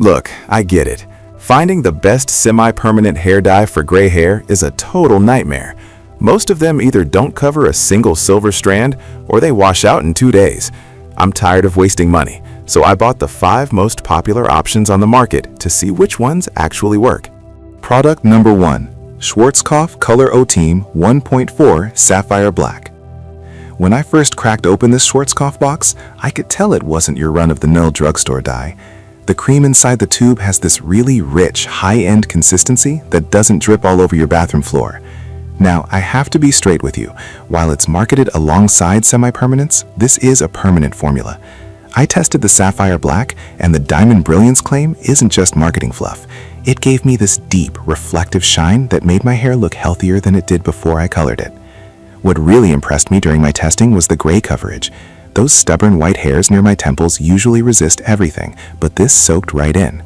Look, I get it. Finding the best semi-permanent hair dye for gray hair is a total nightmare. Most of them either don't cover a single silver strand or they wash out in 2 days. I'm tired of wasting money, so I bought the 5 most popular options on the market to see which ones actually work. Product number 1. Schwarzkopf Color O-Team 1.4 Sapphire Black. When I first cracked open this Schwarzkopf box, I could tell it wasn't your run-of-the-mill drugstore dye. The cream inside the tube has this really rich, high-end consistency that doesn't drip all over your bathroom floor. Now, I have to be straight with you. While it's marketed alongside semi-permanents, this is a permanent formula. I tested the Sapphire Black, and the Diamond Brilliance claim isn't just marketing fluff. It gave me this deep, reflective shine that made my hair look healthier than it did before I colored it. What really impressed me during my testing was the gray coverage. Those stubborn white hairs near my temples usually resist everything, but this soaked right in.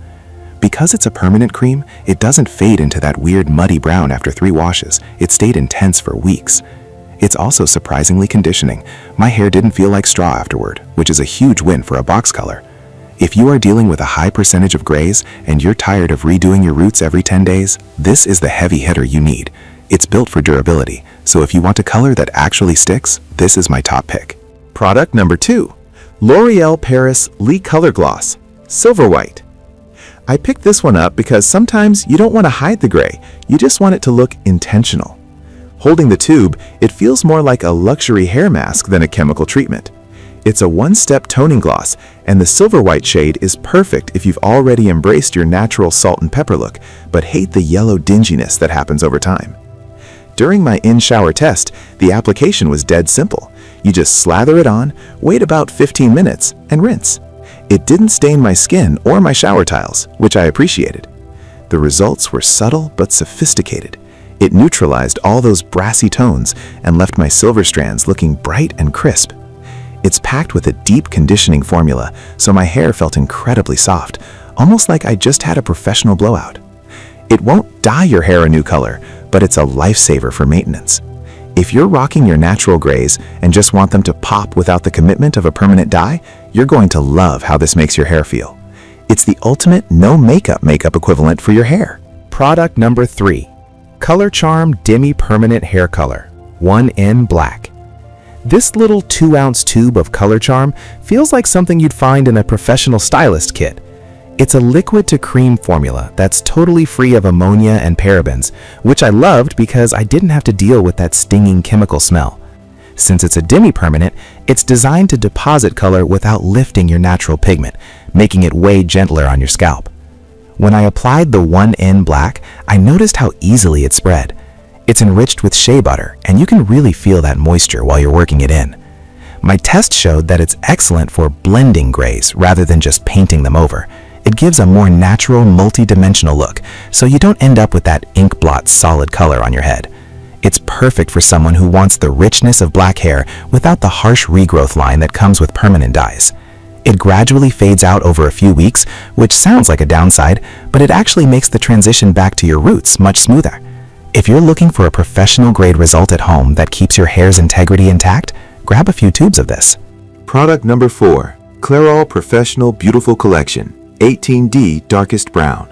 Because it's a permanent cream, it doesn't fade into that weird muddy brown after 3 washes. It stayed intense for weeks. It's also surprisingly conditioning. My hair didn't feel like straw afterward, which is a huge win for a box color. If you are dealing with a high percentage of grays and you're tired of redoing your roots every 10 days, this is the heavy hitter you need. It's built for durability, so if you want a color that actually sticks, this is my top pick. Product number 2. L'Oreal Paris Le Color Gloss Silver White. I picked this one up because sometimes you don't want to hide the gray, you just want it to look intentional. Holding the tube, it feels more like a luxury hair mask than a chemical treatment. It's a one-step toning gloss, and the silver white shade is perfect if you've already embraced your natural salt and pepper look, but hate the yellow dinginess that happens over time. During my in-shower test, the application was dead simple. You just slather it on, wait about 15 minutes, and rinse. It didn't stain my skin or my shower tiles, which I appreciated. The results were subtle but sophisticated. It neutralized all those brassy tones and left my silver strands looking bright and crisp. It's packed with a deep conditioning formula, so my hair felt incredibly soft, almost like I just had a professional blowout. It won't dye your hair a new color, but it's a lifesaver for maintenance. If you're rocking your natural grays and just want them to pop without the commitment of a permanent dye, you're going to love how this makes your hair feel. It's the ultimate no-makeup equivalent for your hair. Product number 3. Color Charm Demi Permanent Hair Color 1N Black. This little 2-ounce tube of Color Charm feels like something you'd find in a professional stylist kit. It's a liquid-to-cream formula that's totally free of ammonia and parabens, which I loved because I didn't have to deal with that stinging chemical smell. Since it's a demi-permanent, it's designed to deposit color without lifting your natural pigment, making it way gentler on your scalp. When I applied the 1N Black, I noticed how easily it spread. It's enriched with shea butter, and you can really feel that moisture while you're working it in. My test showed that it's excellent for blending grays rather than just painting them over. It gives a more natural, multi-dimensional look, so you don't end up with that ink blot solid color on your head. It's perfect for someone who wants the richness of black hair without the harsh regrowth line that comes with permanent dyes. It gradually fades out over a few weeks, which sounds like a downside, but it actually makes the transition back to your roots much smoother. If you're looking for a professional grade result at home that keeps your hair's integrity intact, grab a few tubes of this. Product number 4. Clairol Professional Beautiful Collection 18D Darkest Brown.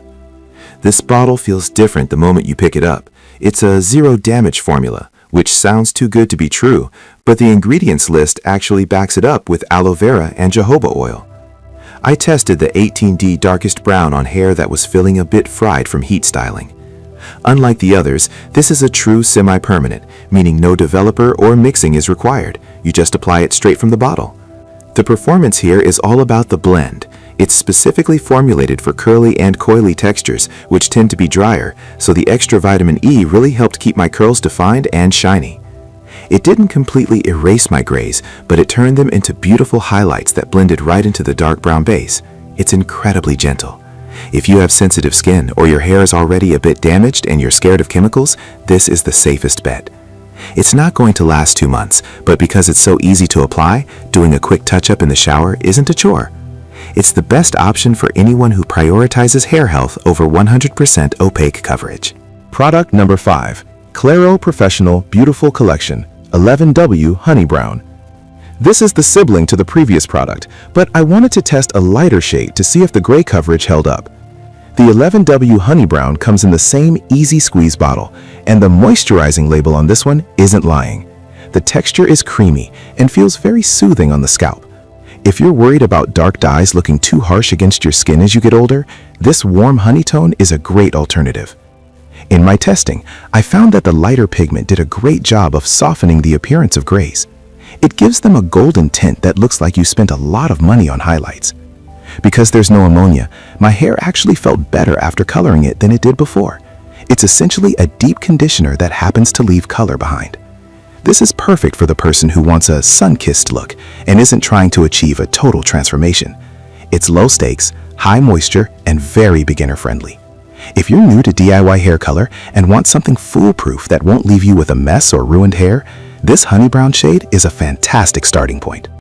This bottle feels different the moment you pick it up. It's a zero damage formula, which sounds too good to be true, but the ingredients list actually backs it up with aloe vera and jojoba oil. I tested the 18D Darkest Brown on hair that was feeling a bit fried from heat styling. Unlike the others, this is a true semi-permanent, meaning no developer or mixing is required. You just apply it straight from the bottle. The performance here is all about the blend. It's specifically formulated for curly and coily textures, which tend to be drier, so the extra vitamin E really helped keep my curls defined and shiny. It didn't completely erase my grays, but it turned them into beautiful highlights that blended right into the dark brown base. It's incredibly gentle. If you have sensitive skin or your hair is already a bit damaged and you're scared of chemicals, this is the safest bet. It's not going to last 2 months, but because it's so easy to apply, doing a quick touch-up in the shower isn't a chore. It's the best option for anyone who prioritizes hair health over 100% opaque coverage. Product number 5. Clairol Professional Beautiful Collection 11W Honey Brown. This is the sibling to the previous product, but I wanted to test a lighter shade to see if the gray coverage held up. The 11W Honey Brown comes in the same easy squeeze bottle, and the moisturizing label on this one isn't lying. The texture is creamy and feels very soothing on the scalp. If you're worried about dark dyes looking too harsh against your skin as you get older, this warm honey tone is a great alternative. In my testing, I found that the lighter pigment did a great job of softening the appearance of grays. It gives them a golden tint that looks like you spent a lot of money on highlights. Because there's no ammonia, my hair actually felt better after coloring it than it did before. It's essentially a deep conditioner that happens to leave color behind. This is perfect for the person who wants a sun-kissed look and isn't trying to achieve a total transformation. It's low stakes, high moisture, and very beginner-friendly. If you're new to DIY hair color and want something foolproof that won't leave you with a mess or ruined hair, this honey brown shade is a fantastic starting point.